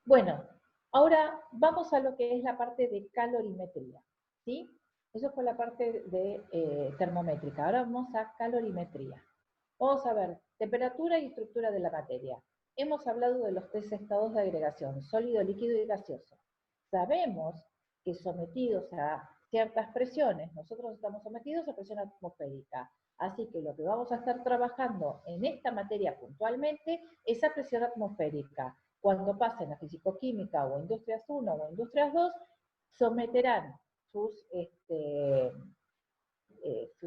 Bueno, ahora vamos a lo que es la parte de calorimetría, ¿sí? Eso fue la parte de termométrica. Ahora vamos a calorimetría. Vamos a ver temperatura y estructura de la materia. Hemos hablado de los tres estados de agregación, sólido, líquido y gaseoso. Sabemos que sometidos a ciertas presiones, nosotros estamos sometidos a presión atmosférica. Así que lo que vamos a estar trabajando en esta materia puntualmente es a presión atmosférica. Cuando pasen a fisicoquímica o industrias 1 o industrias 2, someterán sus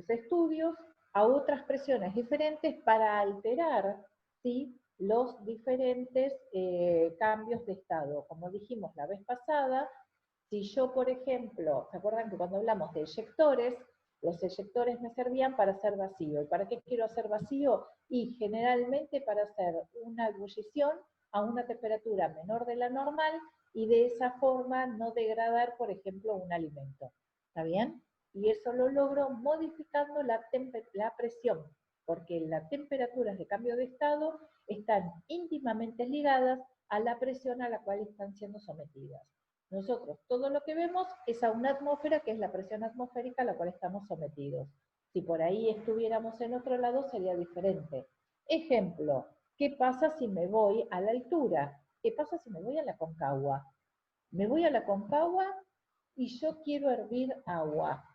estudios a otras presiones diferentes para alterar, ¿sí?, los diferentes cambios de estado. Como dijimos la vez pasada, si yo, por ejemplo, ¿se acuerdan que cuando hablamos de eyectores, los eyectores me servían para hacer vacío? ¿Y para qué quiero hacer vacío? Y generalmente para hacer una ebullición a una temperatura menor de la normal y de esa forma no degradar, por ejemplo, un alimento. ¿Está bien? Y eso lo logro modificando la presión, porque las temperaturas de cambio de estado están íntimamente ligadas a la presión a la cual están siendo sometidas. Nosotros todo lo que vemos es a una atmósfera, que es la presión atmosférica a la cual estamos sometidos. Si por ahí estuviéramos en otro lado sería diferente. Ejemplo, ¿qué pasa si me voy a la altura? ¿Qué pasa si me voy a la Concagua? Me voy a la Concagua y yo quiero hervir agua.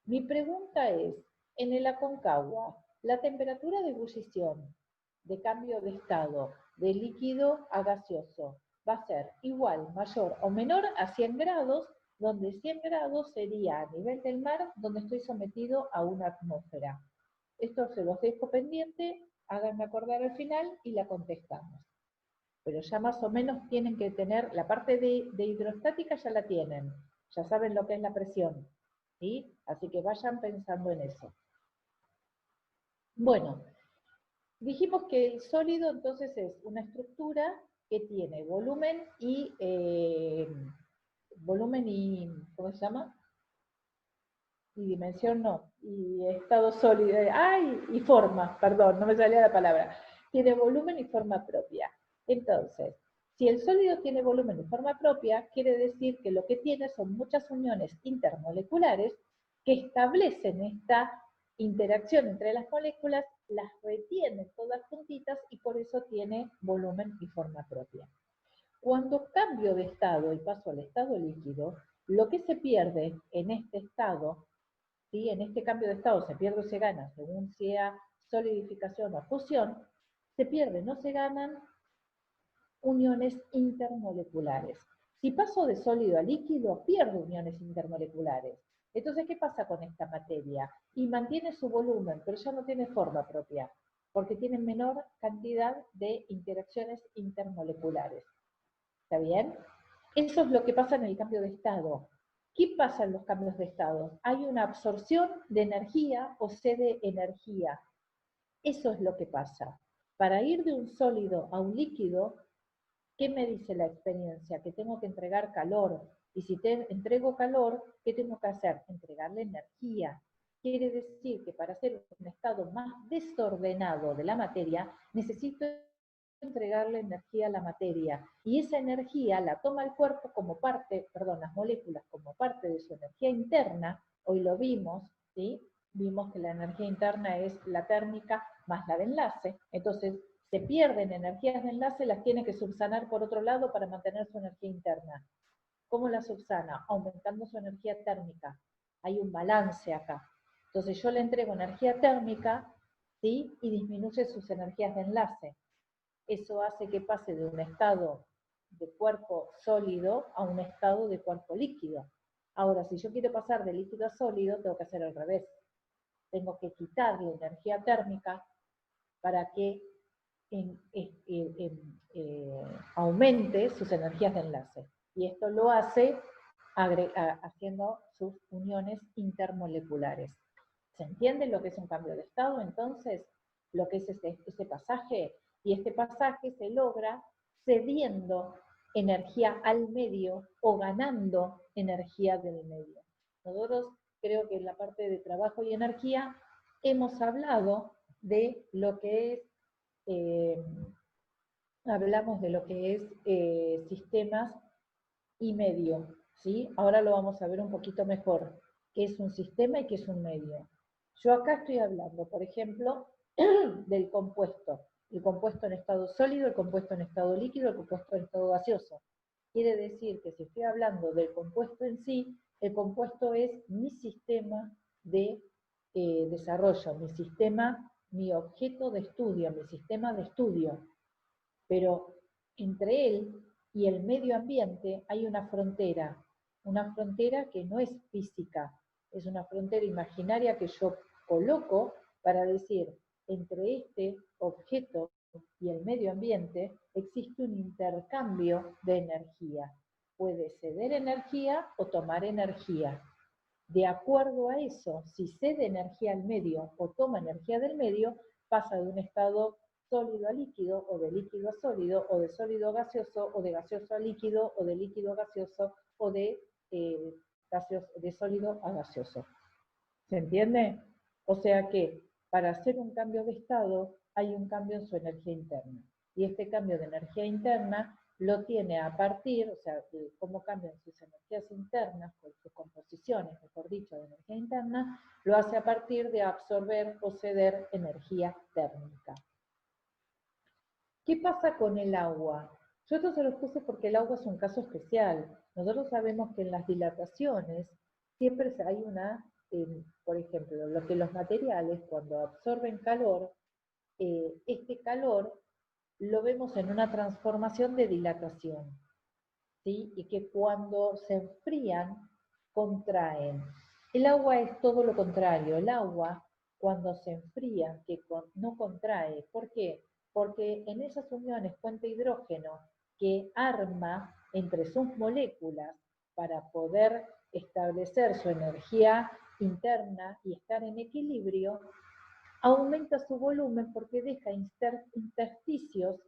Mi pregunta es, en el Aconcagua, la temperatura de ebullición, de cambio de estado, de líquido a gaseoso, va a ser igual, mayor o menor a 100 grados, donde 100 grados sería a nivel del mar, donde estoy sometido a una atmósfera. Esto se los dejo pendiente, háganme acordar al final y la contestamos. Pero ya más o menos tienen que tener, la parte de hidrostática ya la tienen, ya saben lo que es la presión, ¿sí? Así que vayan pensando en eso. Bueno, dijimos que el sólido entonces es una estructura que tiene volumen y, ¿cómo se llama? Y dimensión no, y estado sólido, y forma, perdón, no me salía la palabra. Tiene volumen y forma propia. Entonces, si el sólido tiene volumen y forma propia, quiere decir que lo que tiene son muchas uniones intermoleculares que establecen esta interacción entre las moléculas, las retiene todas juntitas y por eso tiene volumen y forma propia. Cuando cambio de estado y paso al estado líquido, lo que se pierde en este estado, ¿sí?, en este cambio de estado se pierde o se gana, según sea solidificación o fusión, se pierde, no se ganan uniones intermoleculares. Si paso de sólido a líquido, pierdo uniones intermoleculares. Entonces, ¿qué pasa con esta materia? Y mantiene su volumen, pero ya no tiene forma propia, porque tiene menor cantidad de interacciones intermoleculares. ¿Está bien? Eso es lo que pasa en el cambio de estado. ¿Qué pasa en los cambios de estado? Hay una absorción de energía o cede energía. Eso es lo que pasa. Para ir de un sólido a un líquido, ¿qué me dice la experiencia? Que tengo que entregar calor. Y si te entrego calor, ¿qué tengo que hacer? Entregarle energía. Quiere decir que para hacer un estado más desordenado de la materia, necesito entregarle energía a la materia. Y esa energía la toma el cuerpo como parte, perdón, las moléculas como parte de su energía interna. Hoy lo vimos, ¿sí? Vimos que la energía interna es la térmica más la de enlace. Entonces, se pierden energías de enlace, las tiene que subsanar por otro lado para mantener su energía interna. ¿Cómo la subsana? Aumentando su energía térmica. Hay un balance acá. Entonces yo le entrego energía térmica, ¿sí?, y disminuye sus energías de enlace. Eso hace que pase de un estado de cuerpo sólido a un estado de cuerpo líquido. Ahora, si yo quiero pasar de líquido a sólido, tengo que hacer al revés. Tengo que quitarle energía térmica para que aumente sus energías de enlace. Y esto lo hace haciendo sus uniones intermoleculares. ¿Se entiende lo que es un cambio de estado? Entonces, lo que es ese pasaje, y este pasaje se logra cediendo energía al medio o ganando energía del medio. Nosotros creo que en la parte de trabajo y energía hemos hablado de lo que es hablamos de lo que es sistemas y medio, ¿sí? Ahora lo vamos a ver un poquito mejor, qué es un sistema y qué es un medio. Yo acá estoy hablando, por ejemplo, del compuesto. El compuesto en estado sólido, el compuesto en estado líquido, el compuesto en estado gaseoso. Quiere decir que si estoy hablando del compuesto en sí, el compuesto es mi sistema de desarrollo, mi sistema, mi objeto de estudio, mi sistema de estudio. Pero entre él y el medio ambiente hay una frontera que no es física, es una frontera imaginaria que yo coloco para decir, entre este objeto y el medio ambiente existe un intercambio de energía. Puede ceder energía o tomar energía. De acuerdo a eso, si cede energía al medio o toma energía del medio, pasa de un estado sólido a líquido, o de líquido a sólido, o de sólido a gaseoso, o de gaseoso a líquido, o de líquido a gaseoso, o de sólido a gaseoso. ¿Se entiende? O sea que para hacer un cambio de estado hay un cambio en su energía interna. Y este cambio de energía interna lo tiene a partir, o sea, de cómo cambian sus energías internas, con sus composiciones, mejor dicho, de energía interna, lo hace a partir de absorber o ceder energía térmica. ¿Qué pasa con el agua? Yo esto se los puse porque el agua es un caso especial. Nosotros sabemos que en las dilataciones siempre hay por ejemplo, lo que los materiales cuando absorben calor, este calor lo vemos en una transformación de dilatación, ¿sí? Y que cuando se enfrían, contraen. El agua es todo lo contrario. El agua, cuando se enfría, no contrae. ¿Por qué? Porque en esas uniones puente-hidrógeno que arma entre sus moléculas para poder establecer su energía interna y estar en equilibrio, aumenta su volumen porque deja intersticios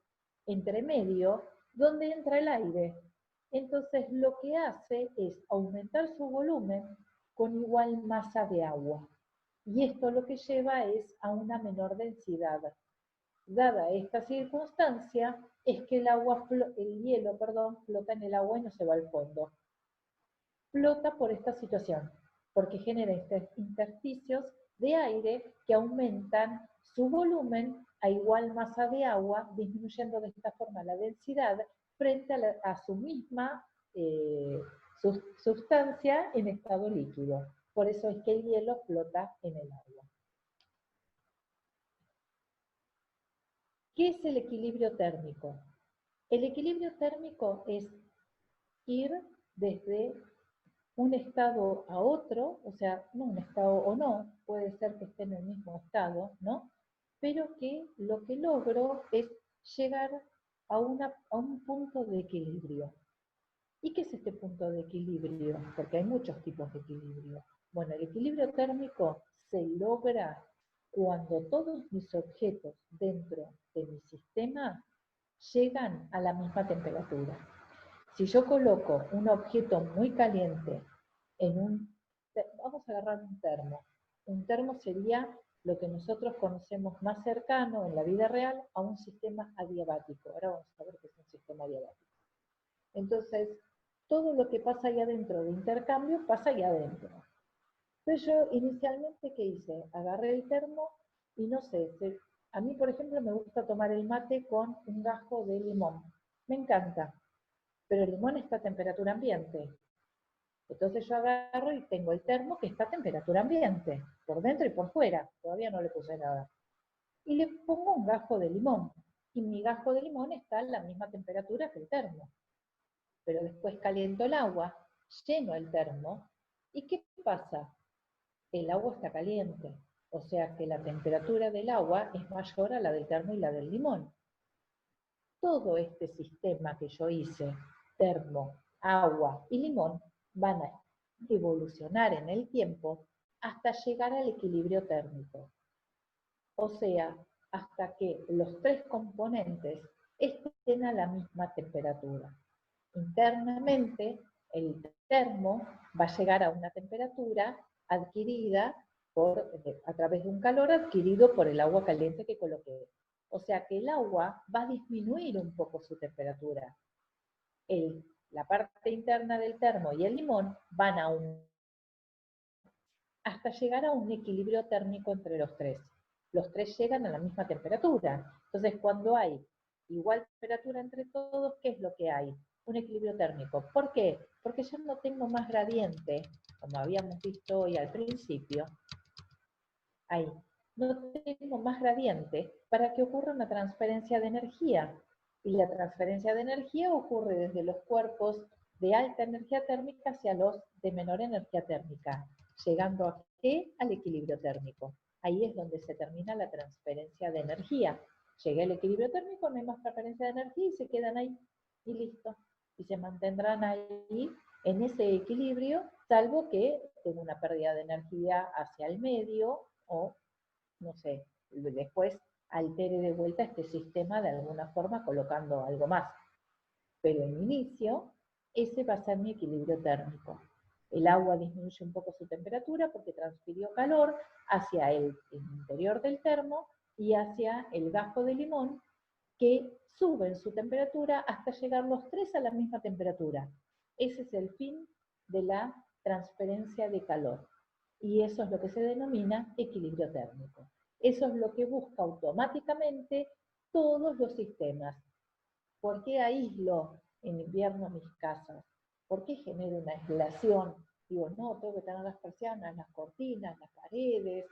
entre medio donde entra el aire. Entonces lo que hace es aumentar su volumen con igual masa de agua. Y esto lo que lleva es a una menor densidad. Dada esta circunstancia, es que el hielo, flota en el agua y no se va al fondo. Flota por esta situación, porque genera intersticios de aire que aumentan su volumen a igual masa de agua, disminuyendo de esta forma la densidad frente a su misma sustancia en estado líquido. Por eso es que el hielo flota en el agua. ¿Qué es el equilibrio térmico? El equilibrio térmico es ir desde un estado a otro, o sea, no un estado o no, puede ser que esté en el mismo estado, ¿no? Pero que lo que logro es llegar a un punto de equilibrio. ¿Y qué es este punto de equilibrio? Porque hay muchos tipos de equilibrio. Bueno, el equilibrio térmico se logra cuando todos mis objetos dentro de mi sistema llegan a la misma temperatura. Si yo coloco un objeto muy caliente vamos a agarrar un termo. Un termo sería lo que nosotros conocemos más cercano en la vida real a un sistema adiabático. Ahora vamos a ver qué es un sistema adiabático. Entonces, todo lo que pasa ahí adentro de intercambio pasa ahí adentro. Entonces yo inicialmente, ¿qué hice? Agarré el termo y no sé, a mí por ejemplo me gusta tomar el mate con un gajo de limón. Me encanta, pero el limón está a temperatura ambiente. Entonces yo agarro y tengo el termo que está a temperatura ambiente, por dentro y por fuera, todavía no le puse nada. Y le pongo un gajo de limón, y mi gajo de limón está a la misma temperatura que el termo. Pero después caliento el agua, lleno el termo, ¿y qué pasa? El agua está caliente, o sea que la temperatura del agua es mayor a la del termo y la del limón. Todo este sistema que yo hice, termo, agua y limón, van a evolucionar en el tiempo hasta llegar al equilibrio térmico. O sea, hasta que los tres componentes estén a la misma temperatura. Internamente, el termo va a llegar a una temperatura adquirida a través de un calor adquirido por el agua caliente que coloqué. O sea que el agua va a disminuir un poco su temperatura. La parte interna del termo y el limón van hasta llegar a un equilibrio térmico entre los tres. Los tres llegan a la misma temperatura. Entonces, cuando hay igual temperatura entre todos, ¿qué es lo que hay? Un equilibrio térmico. ¿Por qué? Porque yo no tengo más gradiente, como habíamos visto hoy al principio. Ahí. No tengo más gradiente para que ocurra una transferencia de energía. Y la transferencia de energía ocurre desde los cuerpos de alta energía térmica hacia los de menor energía térmica, llegando a ¿qué? Al equilibrio térmico. Ahí es donde se termina la transferencia de energía. Llegué al equilibrio térmico, no hay más transferencia de energía y se quedan ahí. Y listo. Y se mantendrán ahí en ese equilibrio, salvo que tenga una pérdida de energía hacia el medio o, no sé, después altere de vuelta este sistema de alguna forma colocando algo más. Pero en inicio, ese va a ser mi equilibrio térmico. El agua disminuye un poco su temperatura porque transfirió calor hacia el interior del termo y hacia el gajo de limón, que suben su temperatura hasta llegar los tres a la misma temperatura. Ese es el fin de la transferencia de calor. Y eso es lo que se denomina equilibrio térmico. Eso es lo que busca automáticamente todos los sistemas. ¿Por qué aíslo en invierno mis casas? ¿Por qué genero una aislación? Digo, no, tengo que tener las persianas, las cortinas, las paredes,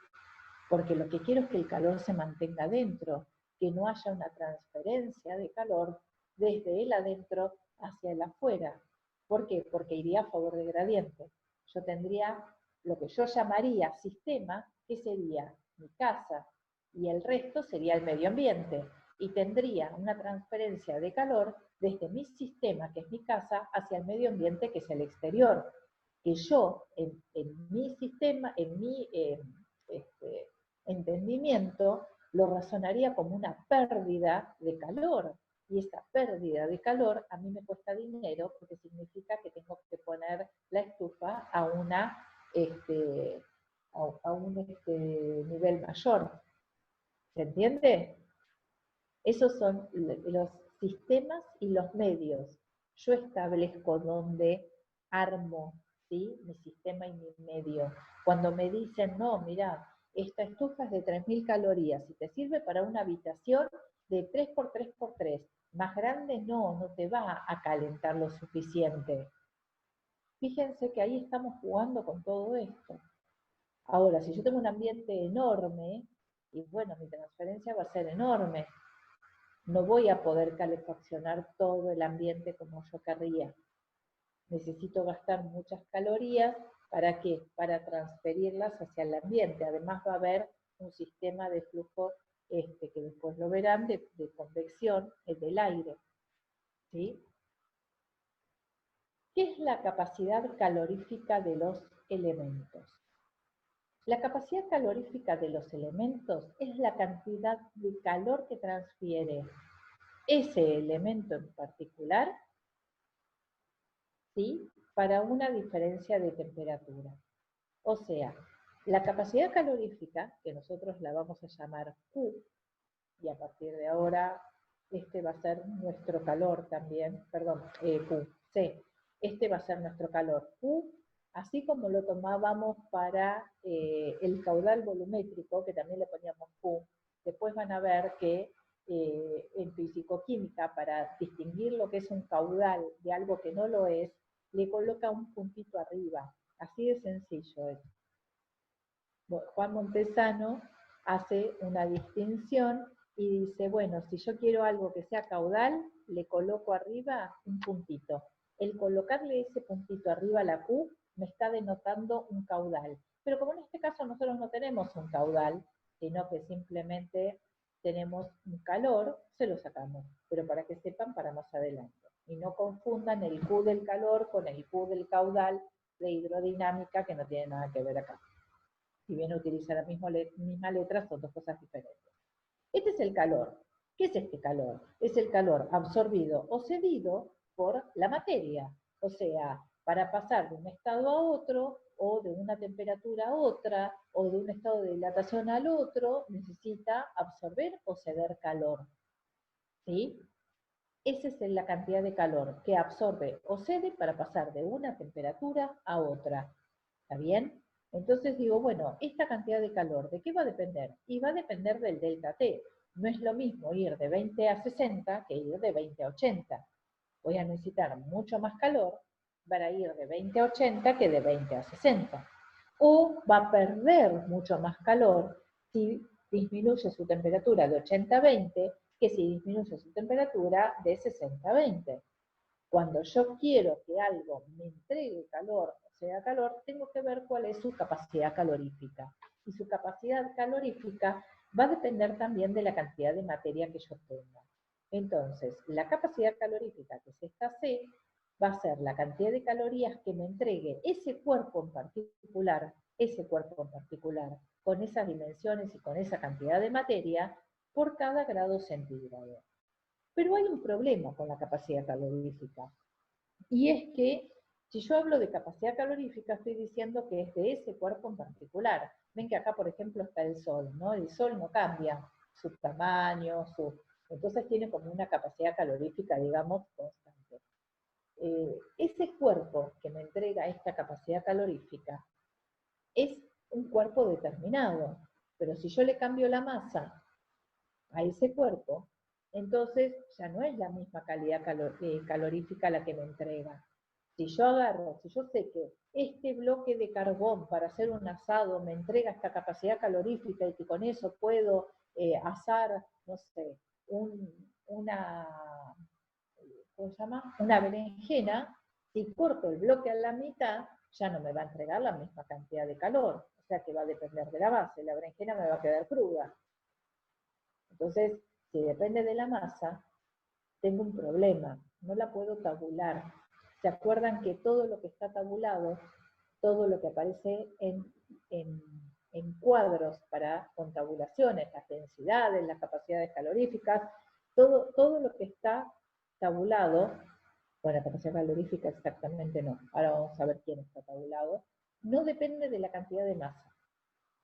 porque lo que quiero es que el calor se mantenga dentro, que no haya una transferencia de calor desde el adentro hacia el afuera. ¿Por qué? Porque iría a favor de gradiente. Yo tendría lo que yo llamaría sistema, que sería mi casa, y el resto sería el medio ambiente. Y tendría una transferencia de calor desde mi sistema, que es mi casa, hacia el medio ambiente, que es el exterior. Que yo, en mi sistema, en mi entendimiento, lo razonaría como una pérdida de calor. Y esa pérdida de calor a mí me cuesta dinero porque significa que tengo que poner la estufa a, un nivel mayor. ¿Se entiende? Esos son los sistemas y los medios. Yo establezco dónde armo, ¿sí?, mi sistema y mi medio. Cuando me dicen, no, mira, esta estufa es de 3000 calorías y te sirve para una habitación de 3x3x3. Más grande no te va a calentar lo suficiente. Fíjense que ahí estamos jugando con todo esto. Ahora, si yo tengo un ambiente enorme, y bueno, mi transferencia va a ser enorme, no voy a poder calefaccionar todo el ambiente como yo querría. Necesito gastar muchas calorías. ¿Para qué? Para transferirlas hacia el ambiente. Además va a haber un sistema de flujo, que después lo verán, de convección del aire. ¿Sí? ¿Qué es la capacidad calorífica de los elementos? La capacidad calorífica de los elementos es la cantidad de calor que transfiere ese elemento en particular, ¿sí?, para una diferencia de temperatura. O sea, la capacidad calorífica, que nosotros la vamos a llamar Q, y a partir de ahora este va a ser nuestro calor también, perdón, Q, C, este va a ser nuestro calor. Q, así como lo tomábamos para el caudal volumétrico, que también le poníamos Q, después van a ver que en fisicoquímica, para distinguir lo que es un caudal de algo que no lo es, le coloca un puntito arriba. Así de sencillo es. Juan Montesano hace una distinción y dice, bueno, si yo quiero algo que sea caudal, le coloco arriba un puntito. El colocarle ese puntito arriba a la Q me está denotando un caudal. Pero como en este caso nosotros no tenemos un caudal, sino que simplemente tenemos un calor, se lo sacamos. Pero para que sepan, para más adelante. Y no confundan el Q del calor con el Q del caudal de hidrodinámica, que no tiene nada que ver acá. Si bien utiliza la misma letra, son dos cosas diferentes. Este es el calor. ¿Qué es este calor? Es el calor absorbido o cedido por la materia. O sea, para pasar de un estado a otro, o de una temperatura a otra, o de un estado de dilatación al otro, necesita absorber o ceder calor. ¿Sí? Esa es la cantidad de calor que absorbe o cede para pasar de una temperatura a otra. ¿Está bien? Entonces digo, bueno, esta cantidad de calor, ¿de qué va a depender? Y va a depender del delta T. No es lo mismo ir de 20 a 60 que ir de 20 a 80. Voy a necesitar mucho más calor para ir de 20 a 80 que de 20 a 60. O va a perder mucho más calor si disminuye su temperatura de 80 a 20 que si disminuye su temperatura de 60 a 20. Cuando yo quiero que algo me entregue calor, o sea calor, tengo que ver cuál es su capacidad calorífica. Y su capacidad calorífica va a depender también de la cantidad de materia que yo tenga. Entonces, la capacidad calorífica, que es esta C, va a ser la cantidad de calorías que me entregue ese cuerpo en particular, con esas dimensiones y con esa cantidad de materia, por cada grado centígrado. Pero hay un problema con la capacidad calorífica, y es que si yo hablo de capacidad calorífica, estoy diciendo que es de ese cuerpo en particular. Ven que acá, por ejemplo, está el Sol, ¿no? El Sol no cambia su tamaño, entonces tiene como una capacidad calorífica, digamos, constante. Ese cuerpo que me entrega esta capacidad calorífica es un cuerpo determinado, pero si yo le cambio la masa a ese cuerpo, entonces ya no es la misma calidad calorífica la que me entrega. Si yo sé que este bloque de carbón para hacer un asado me entrega esta capacidad calorífica y que con eso puedo asar, no sé, una, ¿cómo se llama? Una berenjena, si corto el bloque a la mitad, ya no me va a entregar la misma cantidad de calor. O sea que va a depender de la base, la berenjena me va a quedar cruda. Entonces, si depende de la masa, tengo un problema, no la puedo tabular. ¿Se acuerdan que todo lo que está tabulado, todo lo que aparece en cuadros con tabulaciones, las densidades, las capacidades caloríficas, todo lo que está tabulado, bueno, la capacidad calorífica exactamente no, ahora vamos a ver quién está tabulado, no depende de la cantidad de masa.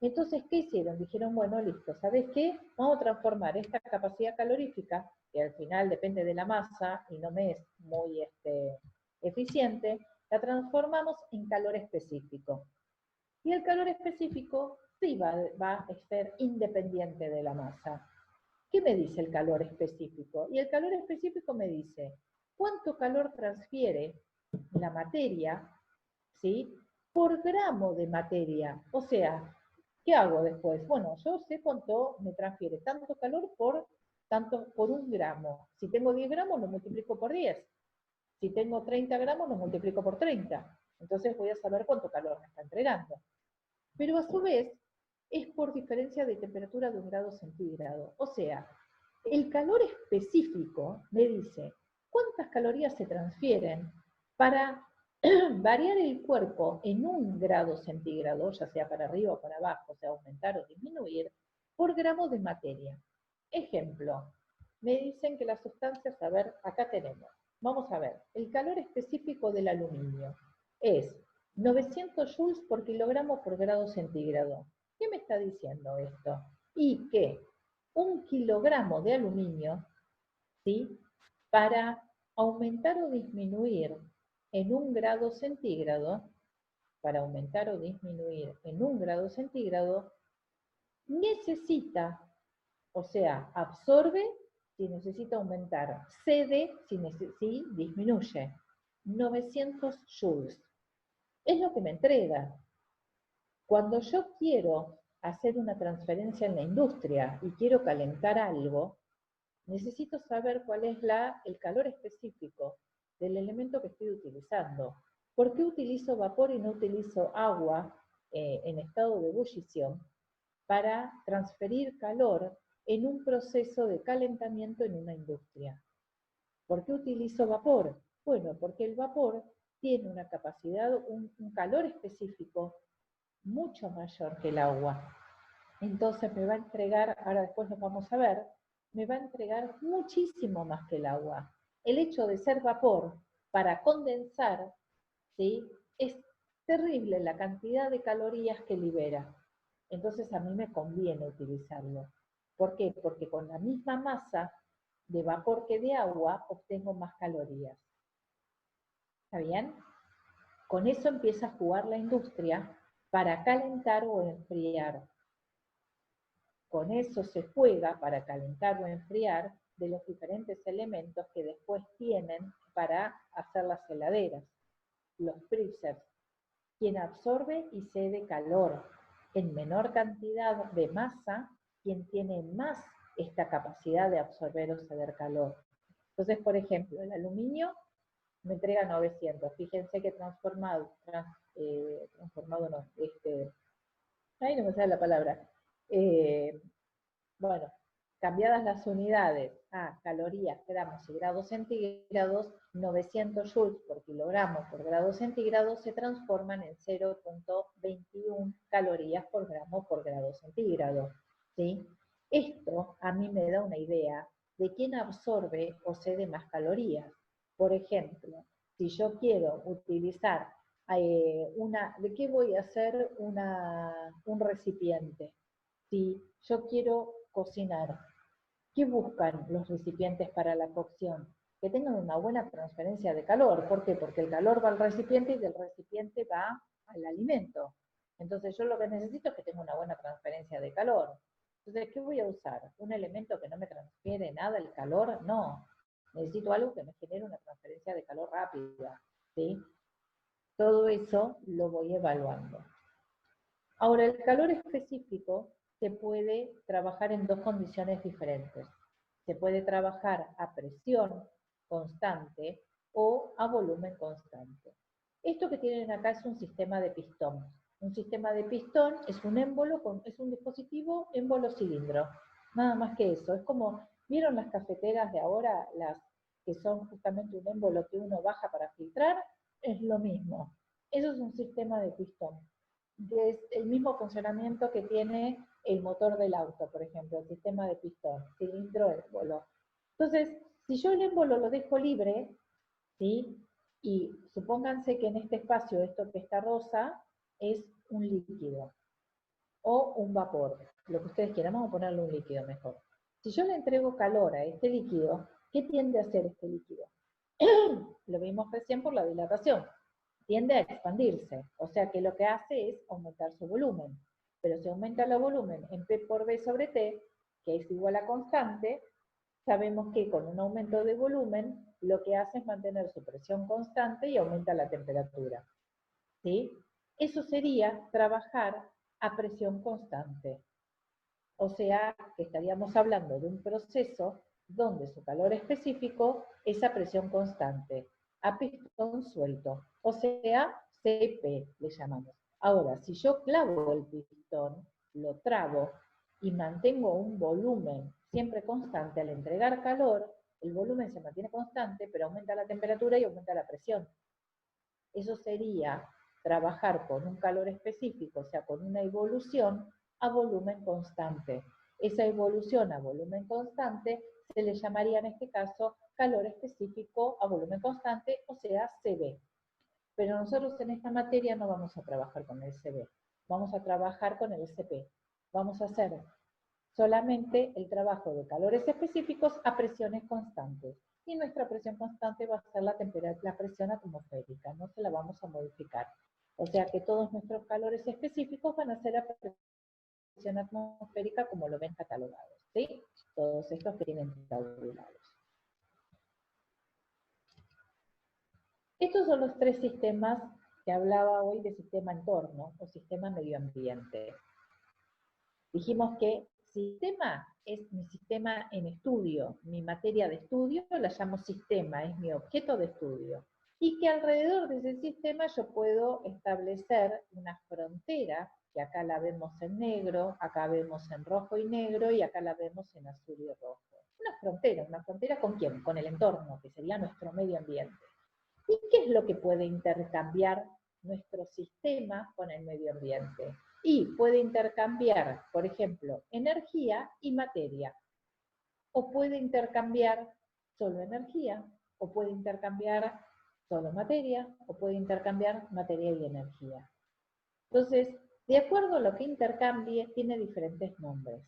Entonces, ¿qué hicieron? Dijeron, bueno, listo, ¿sabes qué? Vamos a transformar esta capacidad calorífica, que al final depende de la masa y no me es muy eficiente, la transformamos en calor específico. Y el calor específico sí va a ser independiente de la masa. ¿Qué me dice el calor específico? Y el calor específico me dice cuánto calor transfiere la materia, ¿sí?, por gramo de materia. O sea, ¿qué hago después? Bueno, yo sé cuánto me transfiere tanto calor por un gramo. Si tengo 10 gramos, lo multiplico por 10. Si tengo 30 gramos, lo multiplico por 30. Entonces voy a saber cuánto calor me está entregando. Pero a su vez, es por diferencia de temperatura de 1 grado centígrado. O sea, el calor específico me dice cuántas calorías se transfieren para variar el cuerpo en 1 grado centígrado, ya sea para arriba o para abajo, o sea, aumentar o disminuir, por gramo de materia. Ejemplo, me dicen que las sustancias, a ver, acá tenemos, vamos a ver, el calor específico del aluminio es 900 joules por kilogramo por grado centígrado. ¿Qué me está diciendo esto? Y que 1 kilogramo de aluminio, ¿sí?, para aumentar o disminuir en 1 grado centígrado, necesita, o sea, absorbe si necesita aumentar, cede si disminuye, 900 joules. Es lo que me entrega. Cuando yo quiero hacer una transferencia en la industria y quiero calentar algo, necesito saber cuál es el calor específico del elemento que estoy utilizando. ¿Por qué utilizo vapor y no utilizo agua en estado de ebullición para transferir calor en un proceso de calentamiento en una industria? ¿Por qué utilizo vapor? Bueno, porque el vapor tiene una capacidad, un calor específico mucho mayor que el agua. Entonces me va a entregar, ahora después lo vamos a ver, me va a entregar muchísimo más que el agua. El hecho de ser vapor para condensar ¿sí? Es terrible la cantidad de calorías que libera. Entonces a mí me conviene utilizarlo. ¿Por qué? Porque con la misma masa de vapor que de agua obtengo más calorías. ¿Está bien? Con eso empieza a jugar la industria para calentar o enfriar. Con eso se juega para calentar o enfriar de los diferentes elementos que después tienen para hacer las heladeras, los freezers, quien absorbe y cede calor en menor cantidad de masa, quien tiene más esta capacidad de absorber o ceder calor. Entonces, por ejemplo, el aluminio me entrega 900. Fíjense que transformado no, ahí no me sale la palabra. Bueno, cambiadas las unidades a calorías, gramos y grados centígrados, 900 joules por kilogramo por grado centígrado se transforman en 0.21 calorías por gramo por grado centígrado. ¿Sí? Esto a mí me da una idea de quién absorbe o cede más calorías. Por ejemplo, si yo quiero utilizar ¿de qué voy a hacer un recipiente? Si yo quiero cocinar, ¿qué buscan los recipientes para la cocción? Que tengan una buena transferencia de calor. ¿Por qué? Porque el calor va al recipiente y del recipiente va al alimento. Entonces yo lo que necesito es que tenga una buena transferencia de calor. Entonces, ¿qué voy a usar? ¿Un elemento que no me transfiere nada el calor? No. Necesito algo que me genere una transferencia de calor rápida. ¿Sí? Todo eso lo voy evaluando. Ahora, el calor específico se puede trabajar en dos condiciones diferentes. Se puede trabajar a presión constante o a volumen constante. Esto que tienen acá es un sistema de pistón. Un sistema de pistón es un émbolo, es un dispositivo émbolo-cilindro. Nada más que eso. Es como, ¿vieron las cafeteras de ahora? Las que son justamente un émbolo que uno baja para filtrar. Es lo mismo. Eso es un sistema de pistón. Es el mismo funcionamiento que tiene el motor del auto, por ejemplo, el sistema de pistón, cilindro, émbolo. Entonces, si yo el émbolo lo dejo libre, ¿sí? Y supónganse que en este espacio esto que está rosa es un líquido o un vapor, lo que ustedes quieran, vamos a ponerle un líquido mejor. Si yo le entrego calor a este líquido, ¿qué tiende a hacer este líquido? Lo vimos recién por la dilatación. Tiende a expandirse, o sea que lo que hace es aumentar su volumen. Pero si aumenta el volumen en P por B sobre T, que es igual a constante, sabemos que con un aumento de volumen lo que hace es mantener su presión constante y aumenta la temperatura. ¿Sí? Eso sería trabajar a presión constante. O sea, que estaríamos hablando de un proceso donde su calor específico es a presión constante, a pistón suelto, o sea, CP le llamamos. Ahora, si yo clavo el pistón, lo trabo y mantengo un volumen siempre constante al entregar calor, el volumen se mantiene constante, pero aumenta la temperatura y aumenta la presión. Eso sería trabajar con un calor específico, o sea, con una evolución a volumen constante. Esa evolución a volumen constante se le llamaría en este caso calor específico a volumen constante, o sea, CB. Pero nosotros en esta materia no vamos a trabajar con el CB, vamos a trabajar con el CP. Vamos a hacer solamente el trabajo de calores específicos a presiones constantes. Y nuestra presión constante va a ser la presión atmosférica, no se la vamos a modificar. O sea que todos nuestros calores específicos van a ser a presión atmosférica como lo ven catalogados, ¿sí? Todos estos que tienen tabulados. Estos son los tres sistemas que hablaba hoy de sistema entorno o sistema medio ambiente. Dijimos que sistema es mi sistema en estudio, mi materia de estudio la llamo sistema, es mi objeto de estudio. Y que alrededor de ese sistema yo puedo establecer una frontera, que acá la vemos en negro, acá vemos en rojo y negro, y acá la vemos en azul y rojo. Una frontera ¿con quién? Con el entorno, que sería nuestro medio ambiente. ¿Y qué es lo que puede intercambiar nuestro sistema con el medio ambiente? Y puede intercambiar, por ejemplo, energía y materia. O puede intercambiar solo energía, o puede intercambiar solo materia o puede intercambiar materia y energía. Entonces, de acuerdo a lo que intercambie, tiene diferentes nombres.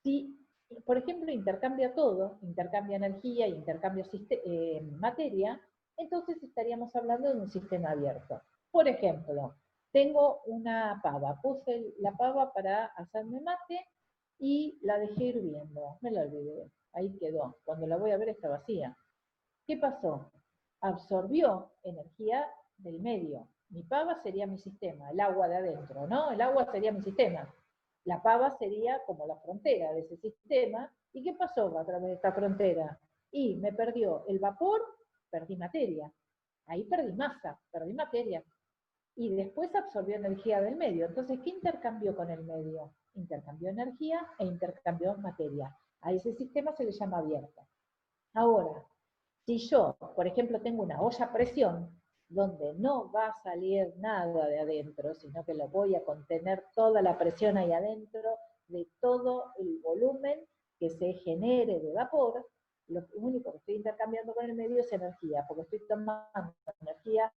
Si, por ejemplo, intercambia todo, intercambia energía y intercambia materia, entonces estaríamos hablando de un sistema abierto. Por ejemplo, tengo una pava, puse la pava para hacerme mate y la dejé hirviendo, me la olvidé, ahí quedó. Cuando la voy a ver está vacía. ¿Qué pasó? Absorbió energía del medio. Mi pava sería mi sistema, el agua de adentro, ¿no? El agua sería mi sistema. La pava sería como la frontera de ese sistema. ¿Y qué pasó a través de esta frontera? Y me perdió el vapor, perdí materia. Ahí perdí masa, perdí materia. Y después absorbió energía del medio. Entonces, ¿qué intercambió con el medio? Intercambió energía e intercambió materia. A ese sistema se le llama abierto. Ahora, si yo, por ejemplo, tengo una olla a presión, donde no va a salir nada de adentro, sino que lo voy a contener toda la presión ahí adentro, de todo el volumen que se genere de vapor, lo único que estoy intercambiando con el medio es energía, porque estoy tomando energía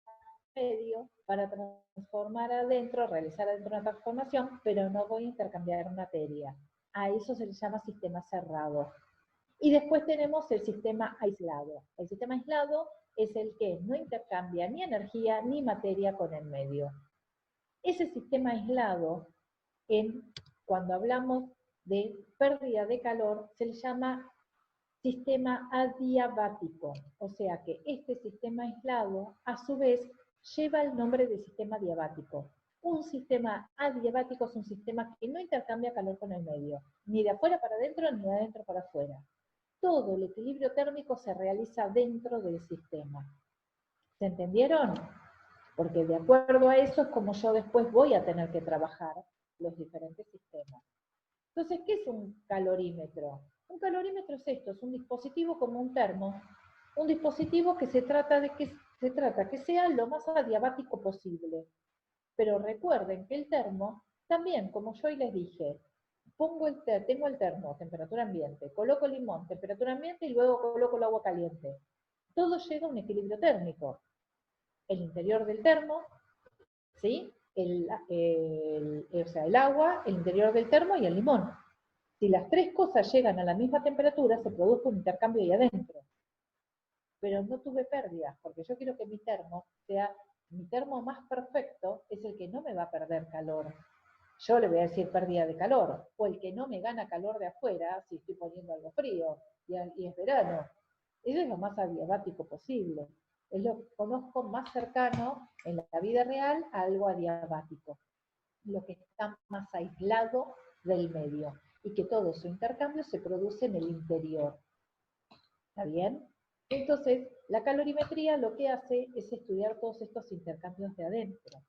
medio para transformar adentro, realizar adentro una transformación, pero no voy a intercambiar materia. A eso se le llama sistema cerrado. Y después tenemos el sistema aislado. El sistema aislado es el que no intercambia ni energía ni materia con el medio. Ese sistema aislado, cuando hablamos de pérdida de calor, se le llama sistema adiabático. O sea que este sistema aislado, a su vez, lleva el nombre de sistema diabático. Un sistema adiabático es un sistema que no intercambia calor con el medio, ni de afuera para adentro, ni de adentro para afuera. Todo el equilibrio térmico se realiza dentro del sistema. ¿Se entendieron? Porque de acuerdo a eso es como yo después voy a tener que trabajar los diferentes sistemas. Entonces, ¿qué es un calorímetro? Un calorímetro es esto, es un dispositivo como un termo, un dispositivo que se trata que sea lo más adiabático posible. Pero recuerden que el termo, también, como yo hoy les dije, tengo el termo, temperatura ambiente, coloco el limón, temperatura ambiente, y luego coloco el agua caliente. Todo llega a un equilibrio térmico. El interior del termo, ¿sí? O sea, el agua, el interior del termo y el limón. Si las tres cosas llegan a la misma temperatura, se produce un intercambio ahí adentro. Pero no tuve pérdidas, porque yo quiero que mi termo más perfecto es el que no me va a perder calor. Yo le voy a decir pérdida de calor, o el que no me gana calor de afuera si estoy poniendo algo frío y es verano. Eso es lo más adiabático posible. Es lo que conozco más cercano en la vida real a algo adiabático. Lo que está más aislado del medio y que todo su intercambio se produce en el interior. ¿Está bien? Entonces, la calorimetría lo que hace es estudiar todos estos intercambios de adentro.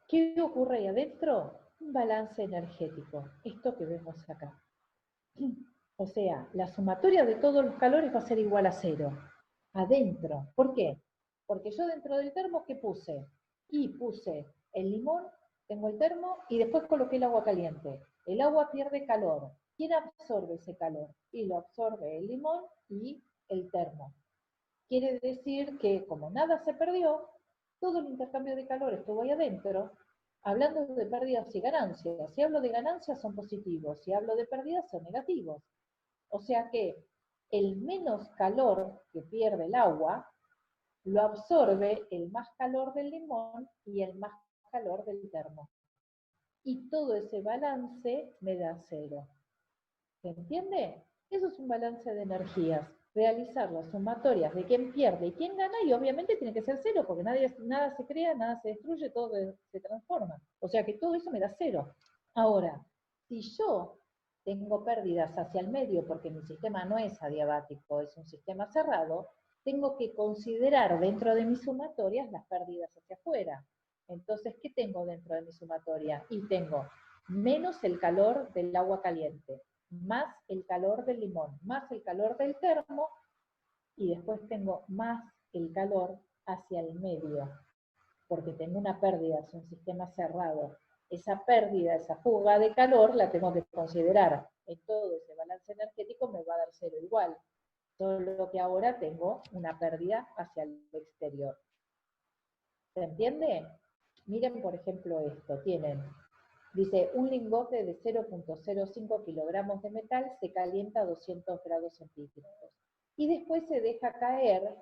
¿Qué ocurre ahí adentro? Un balance energético, esto que vemos acá. O sea, la sumatoria de todos los calores va a ser igual a 0. Adentro. ¿Por qué? Porque yo dentro del termo, ¿qué puse? Y puse el limón, tengo el termo, y después coloqué el agua caliente. El agua pierde calor. ¿Quién absorbe ese calor? Y lo absorbe el limón y el termo. Quiere decir que como nada se perdió, todo el intercambio de calor estuvo ahí adentro. Hablando de pérdidas y ganancias, si hablo de ganancias son positivos, si hablo de pérdidas son negativos. O sea que el menos calor que pierde el agua lo absorbe el más calor del limón y el más calor del termo. Y todo ese balance me da 0. ¿Se entiende? Eso es un balance de energías. Realizar las sumatorias de quién pierde y quién gana, y obviamente tiene que ser 0, porque nada se crea, nada se destruye, todo se transforma. O sea que todo eso me da 0. Ahora, si yo tengo pérdidas hacia el medio, porque mi sistema no es adiabático, es un sistema cerrado, tengo que considerar dentro de mis sumatorias las pérdidas hacia afuera. Entonces, ¿qué tengo dentro de mi sumatoria? Y tengo menos el calor del agua caliente, más el calor del limón, más el calor del termo, y después tengo más el calor hacia el medio, porque tengo una pérdida, es un sistema cerrado. Esa pérdida, esa fuga de calor, la tengo que considerar. En todo ese balance energético me va a dar 0 igual. solo que ahora tengo una pérdida hacia el exterior. ¿Se entiende? Miren, por ejemplo, esto. Dice, un lingote de 0,05 kilogramos de metal se calienta a 200 grados centígrados. Y después se deja caer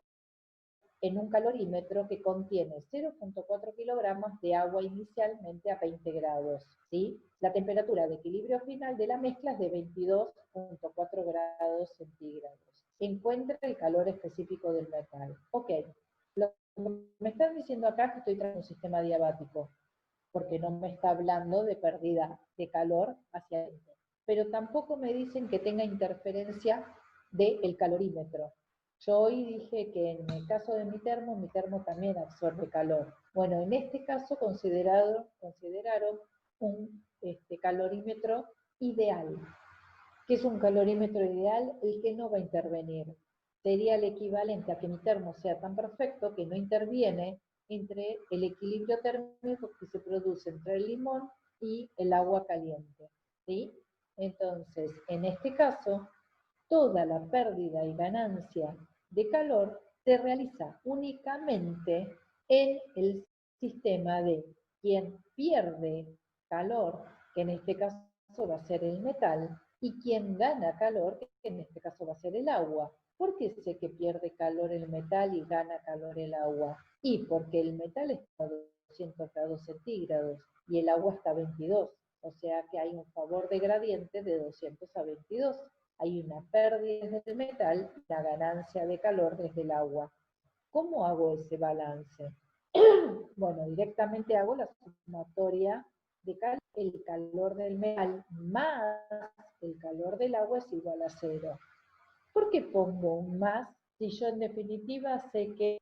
en un calorímetro que contiene 0,4 kilogramos de agua inicialmente a 20 grados. ¿Sí? La temperatura de equilibrio final de la mezcla es de 22,4 grados centígrados. Se encuentra el calor específico del metal. Ok, lo que me están diciendo acá es que estoy tratando un sistema adiabático, porque no me está hablando de pérdida de calor hacia adentro. Pero tampoco me dicen que tenga interferencia del calorímetro. Yo hoy dije que en el caso de mi termo también absorbe calor. Bueno, en este caso consideraron un calorímetro ideal. ¿Qué es un calorímetro ideal? El que no va a intervenir. Sería el equivalente a que mi termo sea tan perfecto que no interviene entre el equilibrio térmico que se produce entre el limón y el agua caliente. ¿Sí? Entonces, en este caso, toda la pérdida y ganancia de calor se realiza únicamente en el sistema de quien pierde calor, que en este caso va a ser el metal, y quien gana calor, que en este caso va a ser el agua. ¿Por qué sé que pierde calor el metal y gana calor el agua? Y porque el metal está a 200 grados centígrados y el agua está a 22. O sea que hay un favor de gradiente de 200 a 22. Hay una pérdida desde el metal y una ganancia de calor desde el agua. ¿Cómo hago ese balance? Bueno, directamente hago la sumatoria de el calor del metal más el calor del agua es igual a 0. ¿Por qué pongo un más si yo en definitiva sé que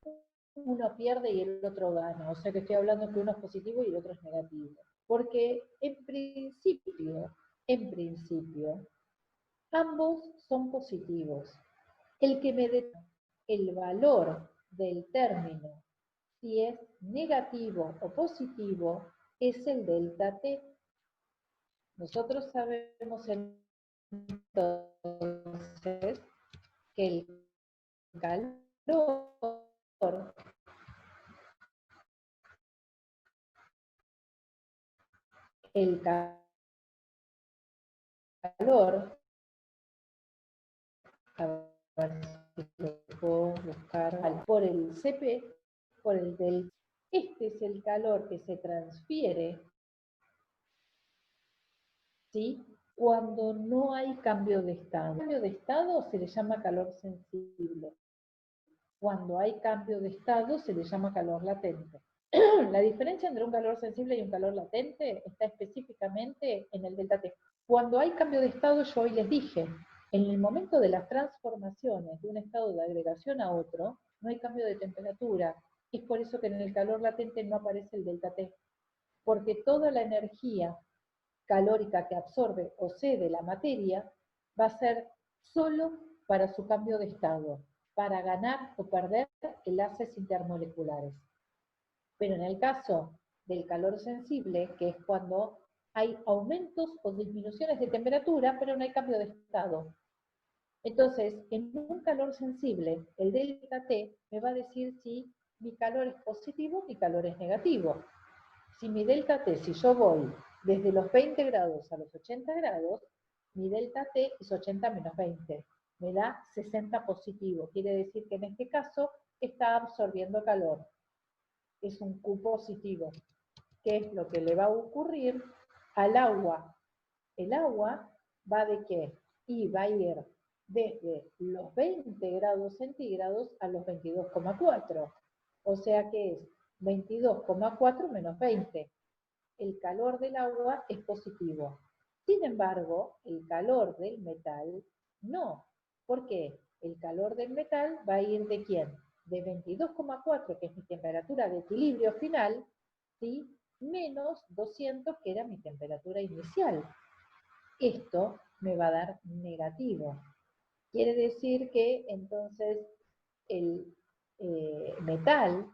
uno pierde y el otro gana? O sea que estoy hablando que uno es positivo y el otro es negativo. Porque en principio, ambos son positivos. El que me dé el valor del término, si es negativo o positivo, es el delta T. Nosotros sabemos entonces que el calor a ver si lo puedo buscar por el CP, por el del. Este es el calor que se transfiere, ¿sí? Cuando no hay cambio de estado. El cambio de estado se le llama calor sensible. Cuando hay cambio de estado se le llama calor latente. La diferencia entre un calor sensible y un calor latente está específicamente en el delta T. Cuando hay cambio de estado, yo hoy les dije, en el momento de las transformaciones de un estado de agregación a otro, no hay cambio de temperatura. Es por eso que en el calor latente no aparece el delta T, porque toda la energía calórica que absorbe o cede la materia va a ser solo para su cambio de estado, para ganar o perder enlaces intermoleculares. Pero en el caso del calor sensible, que es cuando hay aumentos o disminuciones de temperatura, pero no hay cambio de estado. Entonces, en un calor sensible, el delta T me va a decir si mi calor es positivo o mi calor es negativo. Si mi delta T, si yo voy desde los 20 grados a los 80 grados, mi delta T es 80 menos 20. Me da 60 positivo. Quiere decir que en este caso está absorbiendo calor. Es un Q positivo. ¿Qué es lo que le va a ocurrir al agua? El agua va de qué? Y va a ir desde los 20 grados centígrados a los 22,4. O sea que es 22,4 menos 20. El calor del agua es positivo. Sin embargo, el calor del metal no. ¿Por qué? El calor del metal va a ir de ¿quién? De 22,4, que es mi temperatura de equilibrio final, ¿sí? Menos 200, que era mi temperatura inicial. Esto me va a dar negativo. Quiere decir que entonces el metal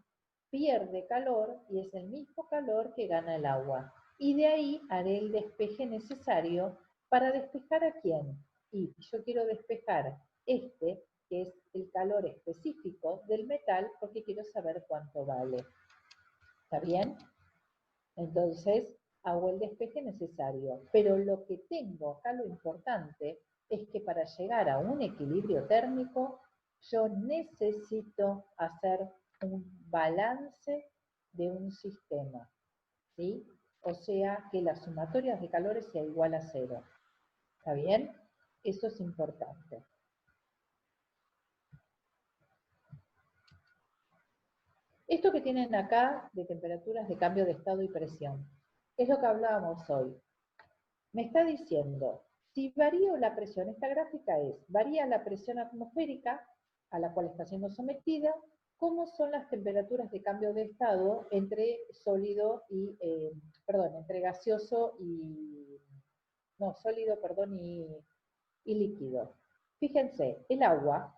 pierde calor y es el mismo calor que gana el agua. Y de ahí haré el despeje necesario para despejar a quién. Y yo quiero despejar este que es el calor específico del metal, porque quiero saber cuánto vale. ¿Está bien? Entonces, hago el despeje necesario. Pero lo que tengo acá, lo importante, es que para llegar a un equilibrio térmico, yo necesito hacer un balance de un sistema, ¿sí? O sea, que la sumatoria de calores sea igual a 0. ¿Está bien? Eso es importante. Esto que tienen acá de temperaturas de cambio de estado y presión, es lo que hablábamos hoy. Me está diciendo, si varío la presión, esta gráfica es, varía la presión atmosférica a la cual está siendo sometida, cómo son las temperaturas de cambio de estado entre sólido y, entre gaseoso y, y líquido. Fíjense, el agua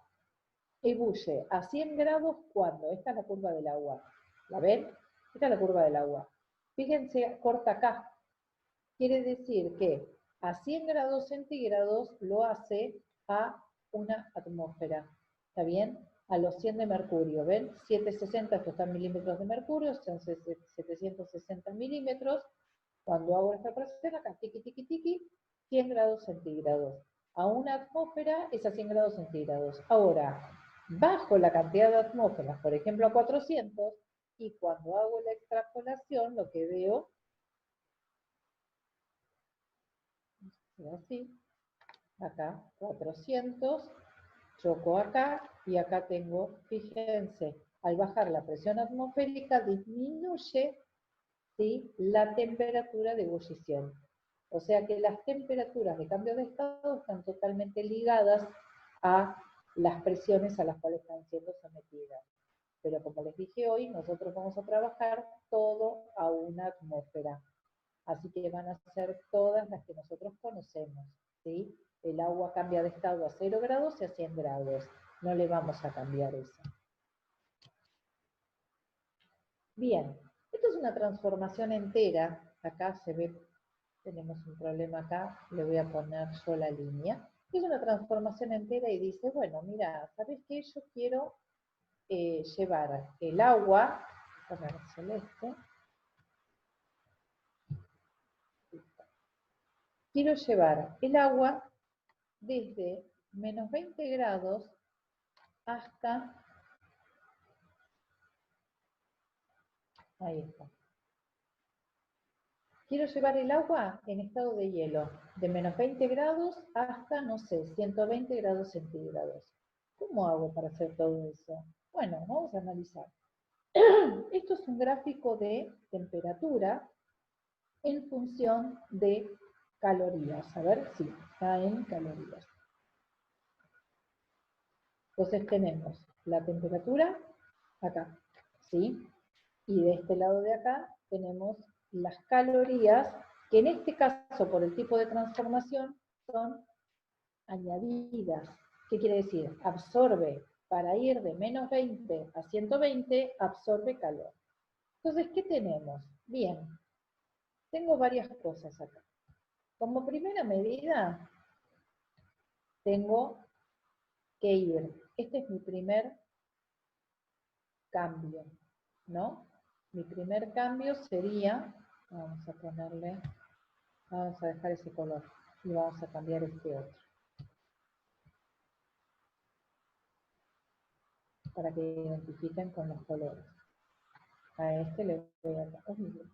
ebulle a 100 grados cuando, esta es la curva del agua, ¿la ven? Esta es la curva del agua. Fíjense, corta acá. Quiere decir que a 100 grados centígrados lo hace a una atmósfera. ¿Está bien? A los 100 de mercurio, ¿ven? 760, esto está en milímetros de mercurio, son 760 milímetros. Cuando hago esta operación, acá, tiqui, tiqui, tiqui, 100 grados centígrados. A una atmósfera es a 100 grados centígrados. Ahora, bajo la cantidad de atmósferas, por ejemplo a 400, y cuando hago la extrapolación, lo que veo así, acá 400, choco acá y acá tengo, fíjense, al bajar la presión atmosférica disminuye, ¿sí?, la temperatura de ebullición. O sea que las temperaturas de cambio de estado están totalmente ligadas a las presiones a las cuales están siendo sometidas. Pero como les dije hoy, nosotros vamos a trabajar todo a una atmósfera. Así que van a ser todas las que nosotros conocemos, ¿sí? El agua cambia de estado a 0 grados y a 100 grados. No le vamos a cambiar eso. Bien, esto es una transformación entera. Acá se ve, tenemos un problema acá, le voy a poner yo la línea. Es una transformación entera y dice, bueno, mira, ¿sabes qué? Yo quiero llevar el agua, poner celeste, quiero llevar el agua desde menos 20 grados hasta, ahí está. Quiero llevar el agua en estado de hielo, de menos 20 grados hasta, no sé, 120 grados centígrados. ¿Cómo hago para hacer todo eso? Bueno, vamos a analizar. Esto es un gráfico de temperatura en función de calorías. A ver si está en calorías. Entonces tenemos la temperatura acá, ¿sí? Y de este lado de acá tenemos las calorías, que en este caso, por el tipo de transformación, son añadidas. ¿Qué quiere decir? Absorbe, para ir de menos 20 a 120, absorbe calor. Entonces, ¿qué tenemos? Bien, tengo varias cosas acá. Como primera medida, tengo que ir. Este es mi primer cambio, ¿no? Mi primer cambio sería, vamos a ponerle, vamos a dejar ese color y vamos a cambiar este otro. Para que identifiquen con los colores. A este le voy a...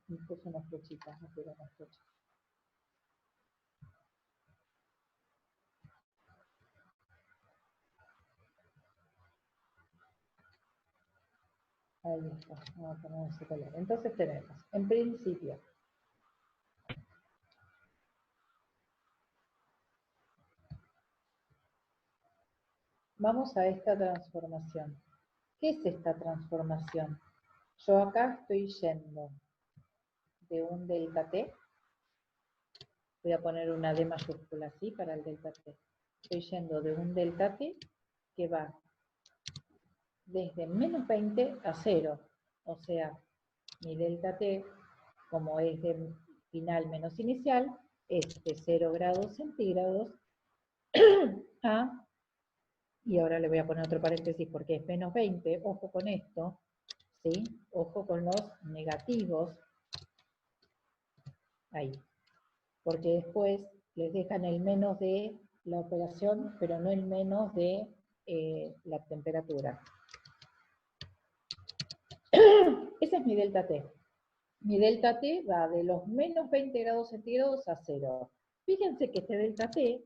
me puse unas flechitas, no quiero unas flechas. Ahí está, vamos a poner ese color. Entonces tenemos, en principio, vamos a esta transformación. ¿Qué es esta transformación? Yo acá estoy yendo de un delta T, voy a poner una D mayúscula así para el delta T. Estoy yendo de un delta T que va desde menos 20 a 0. O sea, mi delta T, como es de final menos inicial, es de 0 grados centígrados a y ahora le voy a poner otro paréntesis porque es menos 20, ojo con esto, ¿sí? Ojo con los negativos, ahí, porque después les dejan el menos de la operación, pero no el menos de la temperatura. Ese es mi delta T. Mi delta T va de los menos 20 grados centígrados a 0. Fíjense que este delta T,